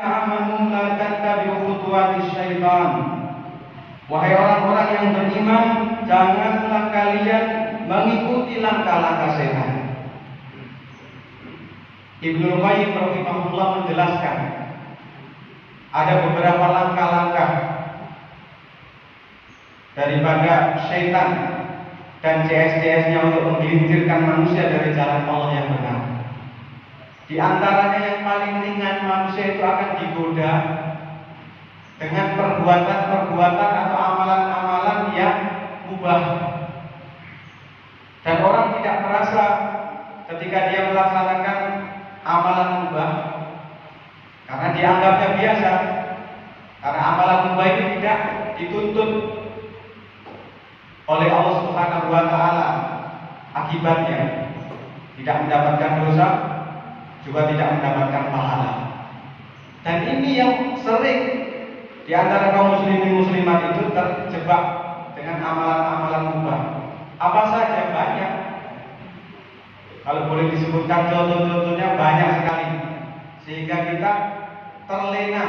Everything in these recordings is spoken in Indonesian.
amanu la tattabi'u khutuwatis syaitan. Wahai orang-orang yang beriman, janganlah kalian mengikuti langkah-langkah setan. Ibnu Qayyim rahimahullah menjelaskan ada beberapa langkah-langkah daripada syaitan dan CS-CS-nya untuk menggelincirkan manusia dari jalan Allah yang benar. Di antaranya yang paling ringan, manusia itu akan digoda dengan perbuatan-perbuatan atau amalan-amalan yang mubah. Dan orang tidak merasa ketika dia melaksanakan amalan mubah karena dianggapnya biasa. Karena amalan mubah itu tidak dituntut oleh Allah Subhanahu wa taala, akibatnya tidak mendapatkan dosa, juga tidak mendapatkan pahala. Dan ini yang sering di antara kaum muslimin muslimat itu terjebak dengan amalan-amalan mubah. Apa saja? Banyak. Kalau boleh disebutkan contoh-contohnya banyak sekali, sehingga kita terlena,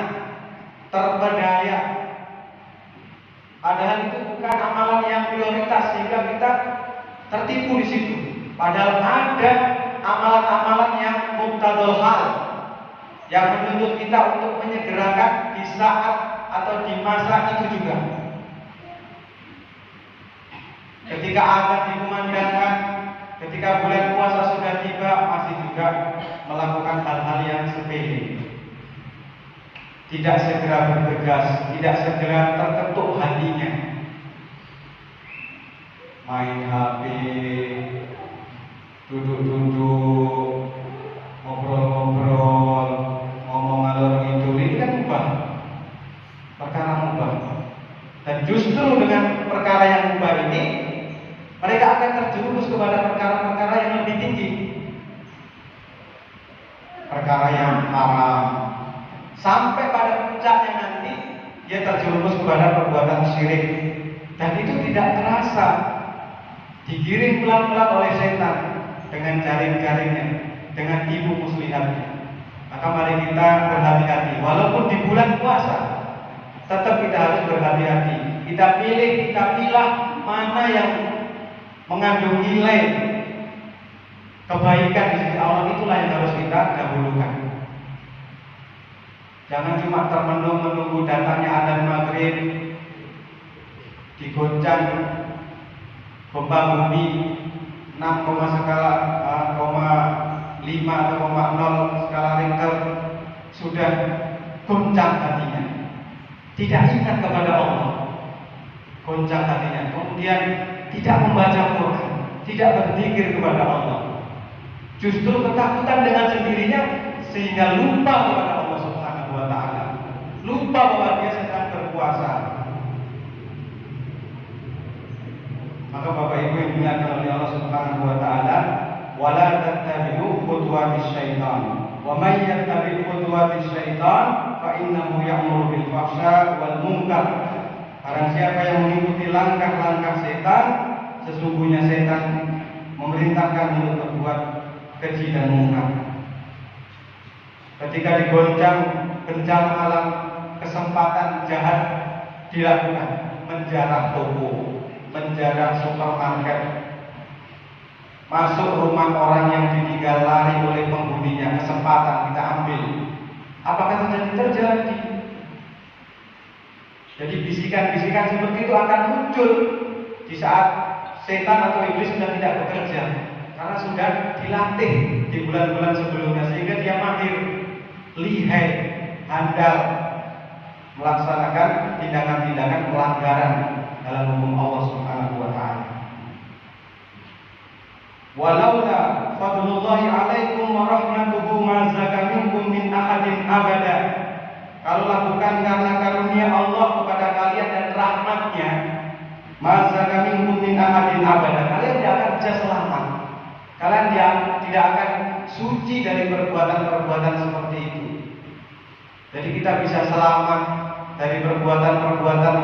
terpedaya. Padahal itu bukan amalan yang prioritas, sehingga kita tertipu di situ. Padahal ada amalan-amalan yang muqtadul hal, yang menuntut kita untuk menyegerakan di saat atau di masa itu juga. Ketika azan dikumandangkan, ketika bulan puasa sudah tiba, masih juga melakukan hal-hal yang sepele. Tidak segera bergegas, tidak segera terketuk hatinya. Main HP, duduk-duduk, ngobrol-ngobrol, ngomong ngalor ngidul, ini kan mubah, perkara mubah. Dan justru dengan perkara yang mubah ini, mereka akan terjerumus kepada perkara-perkara yang lebih tinggi, perkara yang haram, sampai pada puncaknya nanti dia terjerumus kepada perbuatan syirik. Dan itu tidak terasa, digiring pelan-pelan oleh setan dengan jaring-jaringnya, dengan tipu muslihatnya. Maka mari kita berhati-hati. Walaupun di bulan puasa, tetap kita harus berhati-hati. Kita pilih, kita pilah mana yang mengandung nilai kebaikan di sisi Allah, itulah yang harus kita dahulukan. Jangan cuma termenung menunggu datangnya adzan maghrib, digoncang gempa bumi 6, skala 5 atau 0 skala Richter, sudah goncang hatinya, tidak ingat kepada Allah, goncang hatinya, kemudian tidak membaca Quran, tidak berzikir kepada Allah, justru ketakutan dengan sendirinya, sehingga lupa kepada Allah Subhanahu wa taala, lupa bahwa dia sedang berpuasa. Maka Bapak Ibu yang dimuliakan oleh Allah Subhanahu wa taala, wala tattabi'u khutuwatis syaitan, wa may yattabi' khutuwatis syaitan fa innahu ya'muru bil fahsya wal munkar. Barang siapa yang mengikuti langkah-langkah setan, sesungguhnya setan memerintahkan untuk berbuat keji dan mungkar. Ketika digoncang bencana alam, kesempatan jahat dilakukan, menjarah toko, menjarah supermarket, masuk rumah orang yang ditinggal lari oleh penghuninya, kesempatan kita ambil. Apakah terjadi? Jadi bisikan-bisikan seperti itu akan muncul di saat setan atau iblis sudah tidak bekerja, karena sudah dilatih di bulan-bulan sebelumnya, sehingga dia mahir, lihai, handal melaksanakan tindakan-tindakan pelanggaran dalam hukum Allah Subhanahu wa taala. Walaula fadlullahi alaikum wa rahmatuhu ma zaka minkum min ahadin abada. Kalau bukan karena karunia Allah kepada kalian dan rahmatnya, ma zaka minkum min ahadin abada, kalian tidak akan bisa selamat. Kalian tidak akan suci dari perbuatan-perbuatan seperti itu. Jadi kita bisa selamat dari perbuatan-perbuatan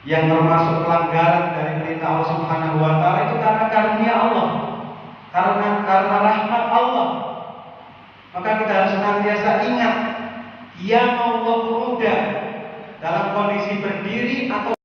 yang termasuk pelanggaran dari perintah Allah Subhanahu wa taala itu karena karunia Allah, karena rahmat Allah. Maka kita harus senantiasa ingat Ia mau qu'uda dalam kondisi berdiri